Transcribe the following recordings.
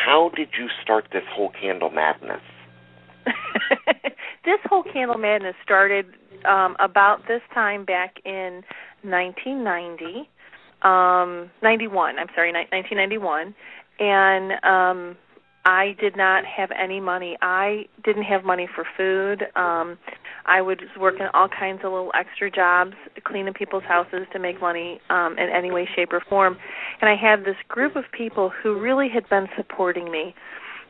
how did you start this whole candle madness? This whole candle madness started about this time back in 1991, and I did not have any money. I didn't have money for food. I was working all kinds of little extra jobs, cleaning people's houses to make money in any way, shape, or form. And I had this group of people who really had been supporting me,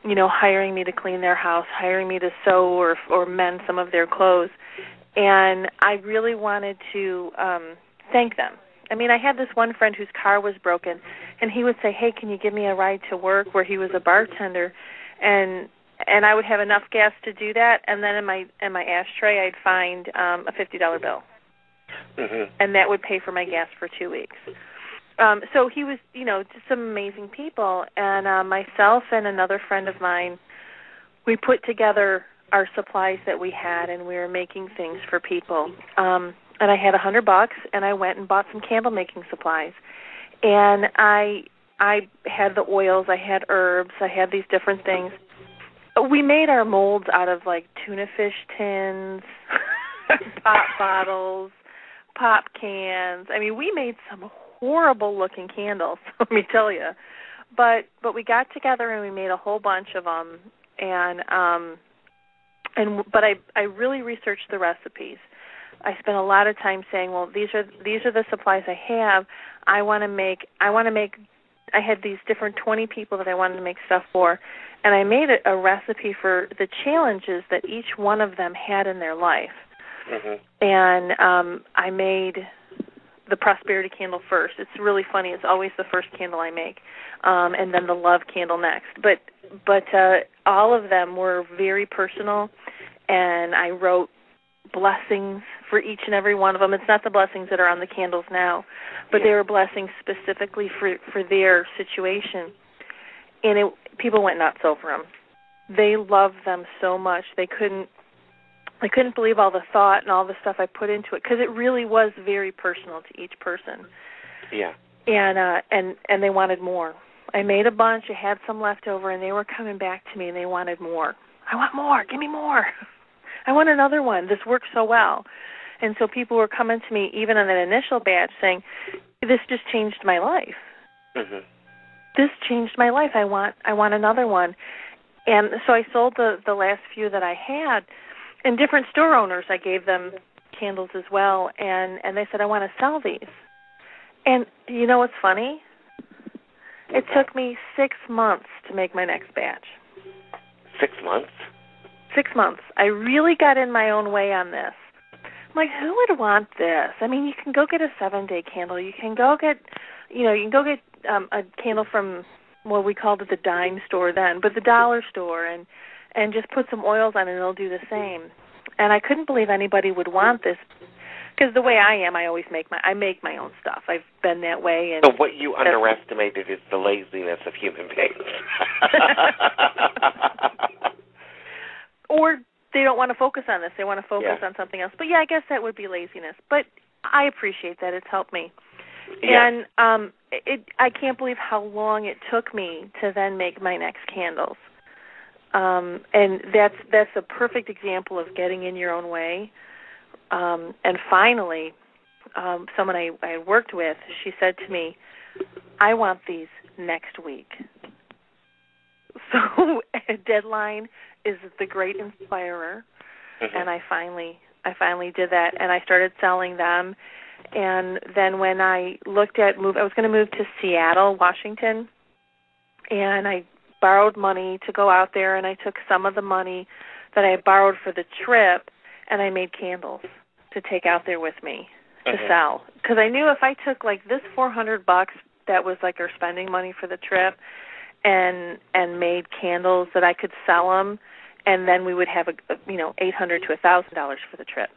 you know, hiring me to clean their house, hiring me to sew or mend some of their clothes. And I really wanted to thank them. I mean, I had this one friend whose car was broken, and he would say, "Hey, can you give me a ride to work?" Where he was a bartender, and I would have enough gas to do that, and then in my ashtray I'd find a $50 bill, and that would pay for my gas for 2 weeks. So he was, you know, just some amazing people, and myself and another friend of mine, we put together our supplies that we had, and we were making things for people. And I had $100, and I went and bought some candle making supplies. And I had the oils, I had herbs, I had these different things. We made our molds out of like tuna fish tins, pop bottles, pop cans. I mean, we made some horrible looking candles, let me tell you. But we got together and we made a whole bunch of them. But I really researched the recipes. I spent a lot of time saying, well, these are the supplies I have. I had these different 20 people that I wanted to make stuff for, and I made a recipe for the challenges that each one of them had in their life. And I made the prosperity candle first. It's really funny. It's always the first candle I make, and then the love candle next. But all of them were very personal, and I wrote blessings for each and every one of them. It's not the blessings that are on the candles now, but they were blessings specifically for their situation. And people went nuts over them. They loved them so much. I couldn't believe all the thought and all the stuff I put into it, because it really was very personal to each person. Yeah. And they wanted more. I made a bunch. I had some left over, and they were coming back to me, and they wanted more. I want more. Give me more. I want another one. This works so well. And so people were coming to me, even on that initial batch, saying, this just changed my life. This changed my life. I want another one. And so I sold the last few that I had. And different store owners, I gave them candles as well. And they said, I want to sell these. And you know what's funny? It took me 6 months to make my next batch. 6 months? 6 months. I really got in my own way on this. I'm like, who would want this? I mean, you can go get a 7-day candle. You can go get, a candle from, well, we called it the dime store then, but the dollar store, and just put some oils on it, and it'll do the same. And I couldn't believe anybody would want this, because the way I am, I always make my own stuff. I've been that way. And so what you underestimated is the laziness of human beings. Or they don't want to focus on this. They want to focus on something else. But, yeah, I guess that would be laziness. But I appreciate that. It's helped me. Yeah. And I can't believe how long it took me to then make my next candles. And that's a perfect example of getting in your own way. And finally, someone I worked with, she said to me, I want these next week. So a deadline is the great inspirer, and I finally did that, and I started selling them. And then when I looked at I was going to move to Seattle, Washington, and I borrowed money to go out there, and I took some of the money that I had borrowed for the trip, and I made candles to take out there with me to sell. Because I knew if I took like this $400 that was like our spending money for the trip, and made candles, that I could sell them, and then we would have $800 to $1,000 for the trip.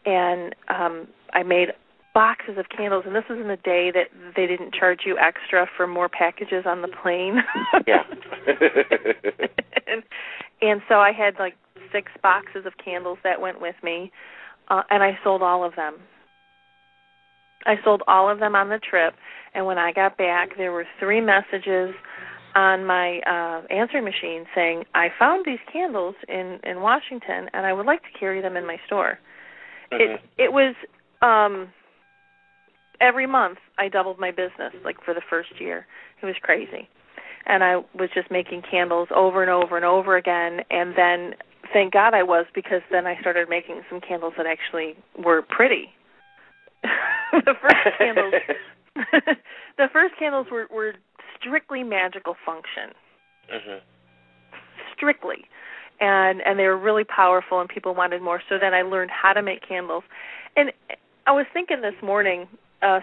And I made boxes of candles, and this was in the day that they didn't charge you extra for more packages on the plane. Yeah. and so I had like 6 boxes of candles that went with me, and I sold all of them. I sold all of them on the trip, and when I got back, there were 3 messages on my answering machine saying, I found these candles in Washington, and I would like to carry them in my store. Mm-hmm. It was every month I doubled my business, like for the first year. It was crazy. And I was just making candles over and over and over again, and then thank God I was, because then I started making some candles that actually were pretty. The first candles were strictly magical function. Mm-hmm. Strictly. And they were really powerful, and people wanted more. So then I learned how to make candles. And I was thinking this morning,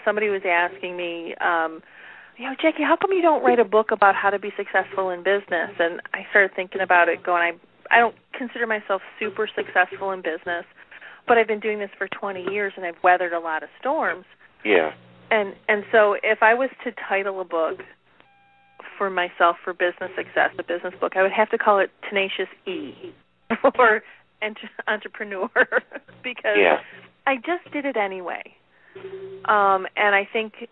somebody was asking me, Jacki, how come you don't write a book about how to be successful in business? And I started thinking about it, going, I don't consider myself super successful in business, but I've been doing this for 20 years, and I've weathered a lot of storms. Yeah. And so if I was to title a book for myself for business success, a business book, I would have to call it Tenacious E or Entrepreneur, because I just did it anyway. And I think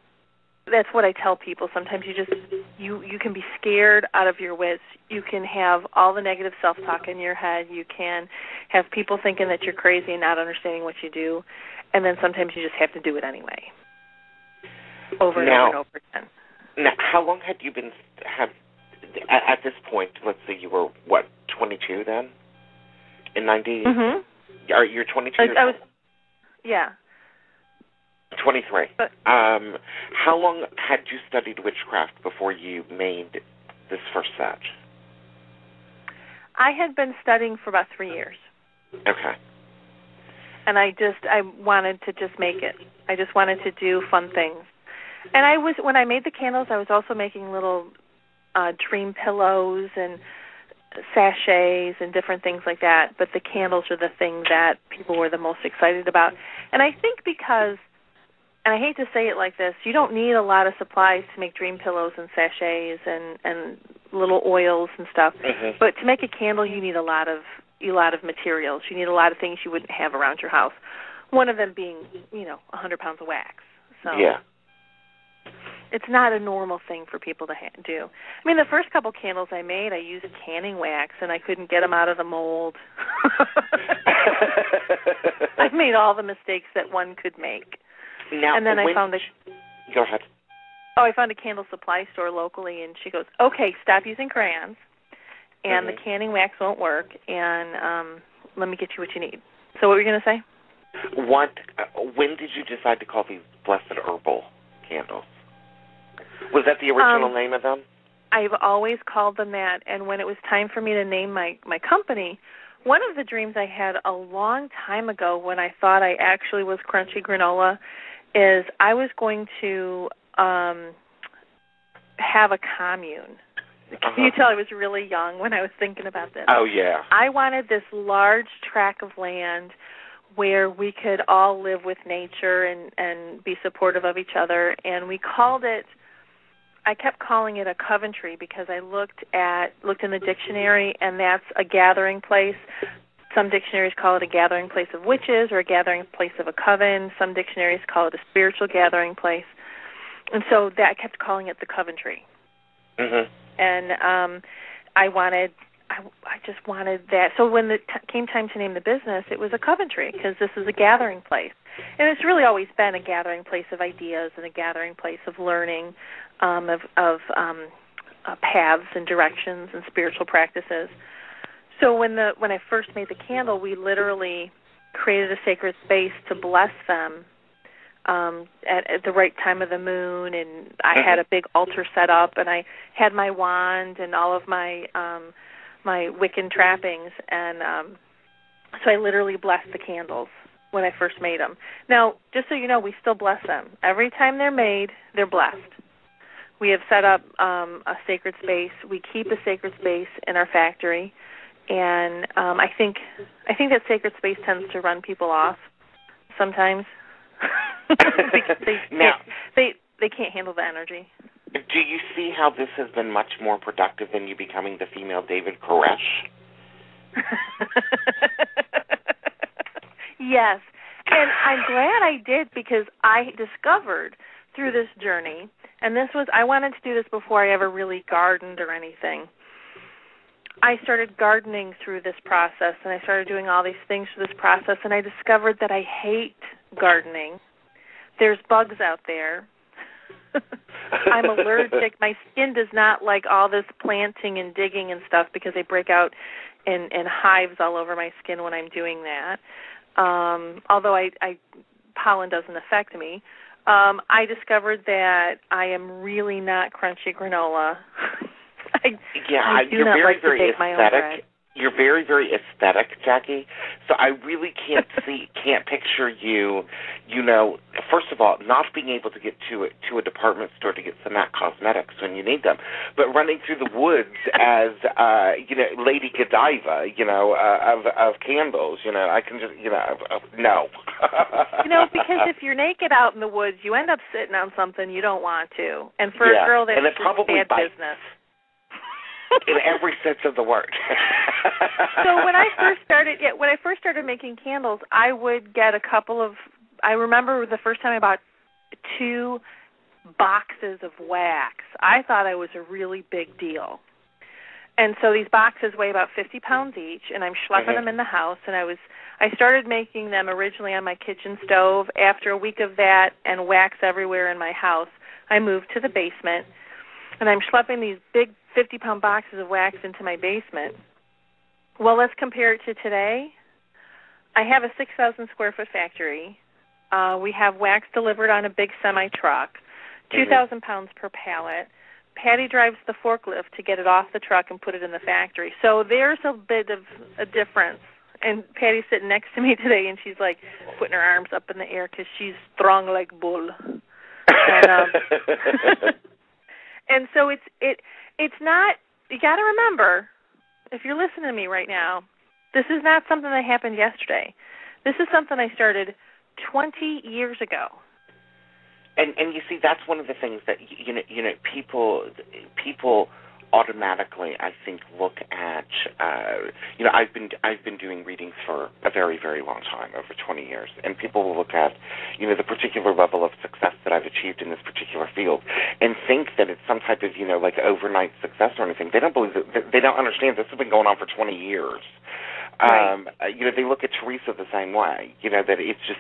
that's what I tell people. Sometimes you can be scared out of your wits. You can have all the negative self-talk in your head. You can have people thinking that you're crazy and not understanding what you do. And then sometimes you just have to do it anyway. Over and over and over again. Now, how long had you been, at this point, let's say you were, 22 then? In 90? Mm-hmm. You're 22 years old? Yeah. 23. How long had you studied witchcraft before you made this first set? I had been studying for about 3 years. Okay. And I wanted to just make it. I just wanted to do fun things. And when I made the candles, I was also making little dream pillows and sachets and different things like that. But the candles are the thing that people were the most excited about. And I think because, and I hate to say it like this, you don't need a lot of supplies to make dream pillows and sachets and little oils and stuff. Mm-hmm. But to make a candle, you need a lot of materials. You need a lot of things you wouldn't have around your house. One of them being, 100 pounds of wax. So yeah. It's not a normal thing for people to do. I mean, the first couple candles I made, I used canning wax, and I couldn't get them out of the mold. I made all the mistakes that one could make. Now, and then I found Go ahead. Oh, I found a candle supply store locally, and she goes, okay, stop using crayons, and the canning wax won't work, and let me get you what you need. So what were you going to say? When did you decide to call these Blessed Herbal candles? Was that the original name of them? I've always called them that, and when it was time for me to name my company, one of the dreams I had a long time ago when I thought I actually was Crunchy Granola is I was going to have a commune. Can you tell I was really young when I was thinking about this? Oh, yeah. I wanted this large tract of land where we could all live with nature and be supportive of each other, and I kept calling it a Coventry because I looked in the dictionary, and that's a gathering place. Some dictionaries call it a gathering place of witches or a gathering place of a coven. Some dictionaries call it a spiritual gathering place. And so I kept calling it the Coventry. Mm-hmm. And I just wanted that. So when it came time to name the business, it was a Coventry because this is a gathering place. And it's really always been a gathering place of ideas and a gathering place of learning, of paths and directions and spiritual practices. So when I first made the candle, we literally created a sacred space to bless them at the right time of the moon, and I had a big altar set up, and I had my wand and all of my my Wiccan trappings, and so I literally blessed the candles when I first made them. Now, just so you know, we still bless them. Every time they're made, they're blessed. We have set up a sacred space. We keep a sacred space in our factory, and I think that sacred space tends to run people off sometimes because they can't handle the energy. Do you see how this has been much more productive than you becoming the female David Koresh? Yes, and I'm glad I did because I discovered through this journey and I wanted to do this before I ever really gardened or anything. I started gardening through this process, and I started doing all these things through this process, and I discovered that I hate gardening. There's bugs out there. I'm allergic. My skin does not like all this planting and digging and stuff because they break out in hives all over my skin when I'm doing that. Although pollen doesn't affect me. I discovered that I am really not crunchy granola. I do not like to bake my own bread. You're very, very aesthetic, Jacki. So I really can't picture you, first of all, not being able to get to a department store to get some MAC cosmetics when you need them, but running through the woods as, Lady Godiva, of candles. I can just, no. Because if you're naked out in the woods, you end up sitting on something you don't want to. And for a girl, that's bad business. In every sense of the word. So when I first started making candles, I would get I remember the first time I bought 2 boxes of wax. I thought it was a really big deal. And so these boxes weigh about 50 pounds each, and I'm schlepping them in the house, and I started making them originally on my kitchen stove. After a week of that and wax everywhere in my house, I moved to the basement, and I'm schlepping these big 50-pound boxes of wax into my basement. Well, let's compare it to today. I have a 6,000-square-foot factory. We have wax delivered on a big semi-truck, 2,000 pounds per pallet. Patty drives the forklift to get it off the truck and put it in the factory. So there's a bit of a difference. And Patty's sitting next to me today, and she's, like, putting her arms up in the air because she's strong like bull. And, and so it's not, you got to remember, if you're listening to me right now, this is not something that happened yesterday. This is something I started 20 years ago. And you see, that's one of the things that, people automatically, I think, look at, I've been doing readings for a very, very long time, over 20 years, and people will look at, the particular level of success that I've achieved in this particular field and think that it's some type of, like overnight success or anything. They don't believe that, they don't understand this has been going on for 20 years. Right. They look at Teresa the same way, that it's just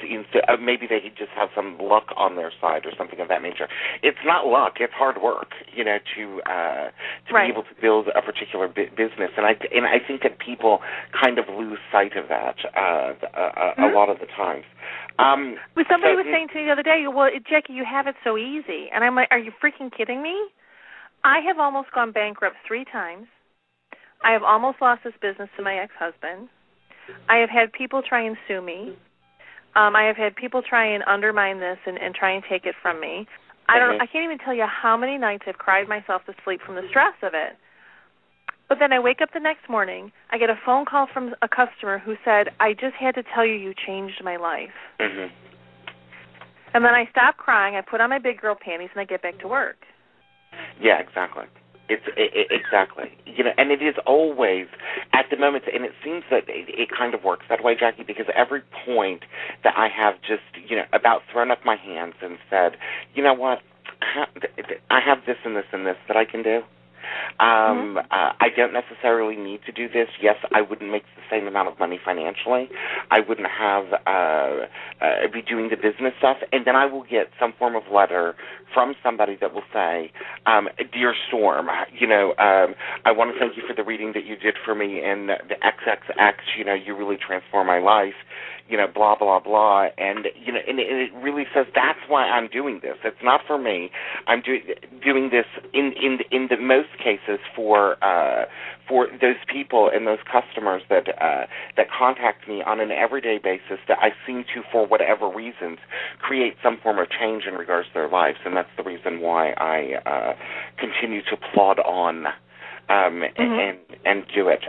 maybe they just have some luck on their side or something of that nature. It's not luck, it's hard work, to be able to build a particular business. And I think that people kind of lose sight of that a lot of the times. Somebody was saying to me the other day, well, Jacki, you have it so easy. And I'm like, are you freaking kidding me? I have almost gone bankrupt 3 times. I have almost lost this business to my ex-husband. I have had people try and sue me. I have had people try and undermine this and try and take it from me. I can't even tell you how many nights I've cried myself to sleep from the stress of it. But then I wake up the next morning, I get a phone call from a customer who said, I just had to tell you, you changed my life. Mm-hmm. And then I stop crying, I put on my big girl panties, and I get back to work. Yeah, exactly. Exactly. And it is always at the moment, and it seems that it kind of works that way, Jacki, because every point that I have just, about thrown up my hands and said, you know what, I have this and this and this that I can do. I don't necessarily need to do this. Yes, I wouldn't make the same amount of money financially. I wouldn't have be doing the business stuff, and then I will get some form of letter from somebody that will say, "Dear Storm, I want to thank you for the reading that you did for me in the XXX. You really transformed my life. Blah blah blah." And and it really says that's why I'm doing this. It's not for me. I'm doing this in the most cases for those people and those customers that contact me on an everyday basis that I seem to, for whatever reasons, create some form of change in regards to their lives, and that's the reason why I continue to plod on and do it.